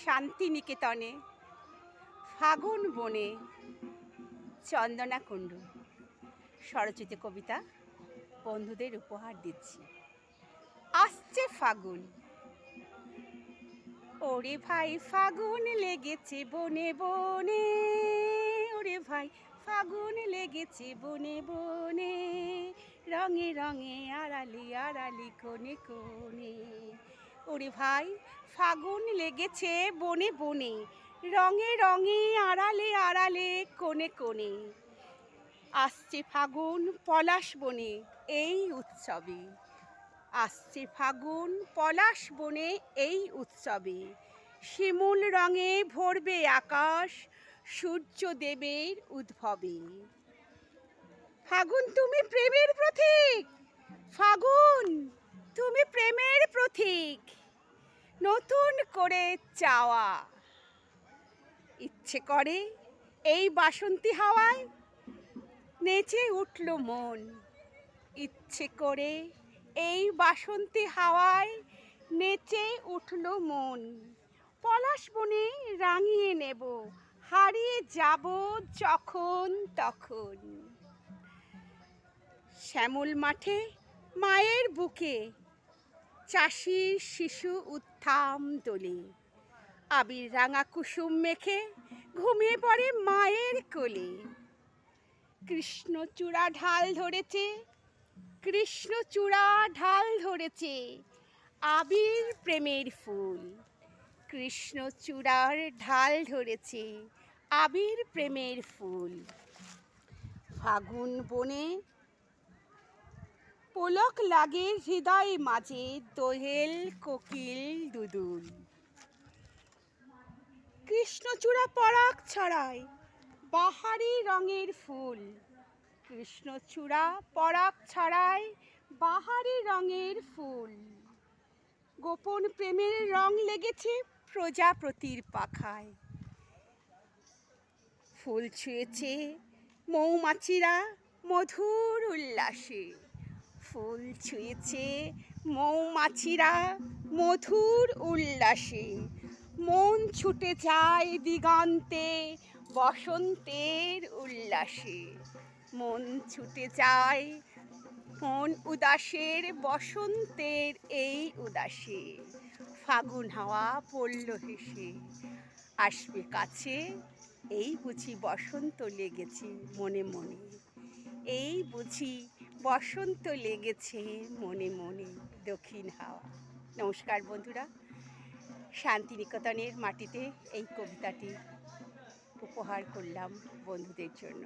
শান্তিনিকেতনে ফাগুন বনে চন্দনা কুণ্ডু স্বরচিত কবিতা বন্ধুদের উপহার দিচ্ছি। আসছে ফাগুন, ওরে ভাই ফাগুন লেগেছে বনে বনে, ওরে ভাই ফাগুন লেগেছে বনে বনে, রঙে রঙে আড়ালি আড়ালি কোণে কোণে। ওরে ভাই ফাগুন লেগেছে বনে বনে, রঙে রঙে আড়ালে আড়ালে কোণে কোণে। আসছে ফাগুন পলাশ বনে এই উৎসবে, আসছে ফাগুন পলাশ বনে এই উৎসবে। শিমুল রঙে ভরবে আকাশ সূর্যদেবের উদ্ভবে। ফাগুন তুমি প্রেমের প্রতীক, ফাগুন তুমি প্রেমের প্রতীক, নতুন করে চাওয়া ইচ্ছে করে এই বাসন্তী হাওয়ায় নেচে উঠল মন। ইচ্ছে করে এই বাসন্তী হাওয়ায় নেচে উঠল মন। পলাশ বনে রাঙিয়ে নেব, হারিয়ে যাব যখন তখন। শ্যামল মাঠে মায়ের বুকে চাষির শিশু উত্থাম দোলে, আবির রাঙা কুসুম মেখে ঘুমিয়ে পড়ে মায়ের কোলে। কৃষ্ণচূড়া ঢাল ধরেছে, কৃষ্ণচূড়া ঢাল ধরেছে, আবির প্রেমের ফুল। কৃষ্ণচূড়ার ঢাল ধরেছে, আবির প্রেমের ফুল। ফাগুন বনে পোলক লাগে হৃদয় মাঝে, দোহেল কোকিল দুদুল। কৃষ্ণচূড়া পরাগ ছড়ায় বাহারি রঙের ফুল। কৃষ্ণচূড়া পরাগ ছড়ায় বাহারি রঙের ফুল। গোপন প্রেমের রং লেগেছে প্রজাপতির পাখায়। ফুল ছুঁয়েছে মৌমাছিরা মধুর উল্লাসে, ফুল ছুঁয়েছে মৌমাছিরা মধুর উল্লাসে। মন ছুটে যায় দিগন্তে বসন্তের উল্লাসে, মন ছুটে যায় মন উদাসের বসন্তের এই উদাসে। ফাগুন হাওয়া পড়ল হেসে, আসবে কাছে এই বুঝি বসন্ত লেগেছে মনে মনে, এই বুঝি বসন্ত লেগেছে মনে মনে। দক্ষিণ হাওয়া। নমস্কার বন্ধুরা, শান্তিনিকেতনের মাটিতে এই কবিতাটি উপহার করলাম বন্ধুদের জন্য।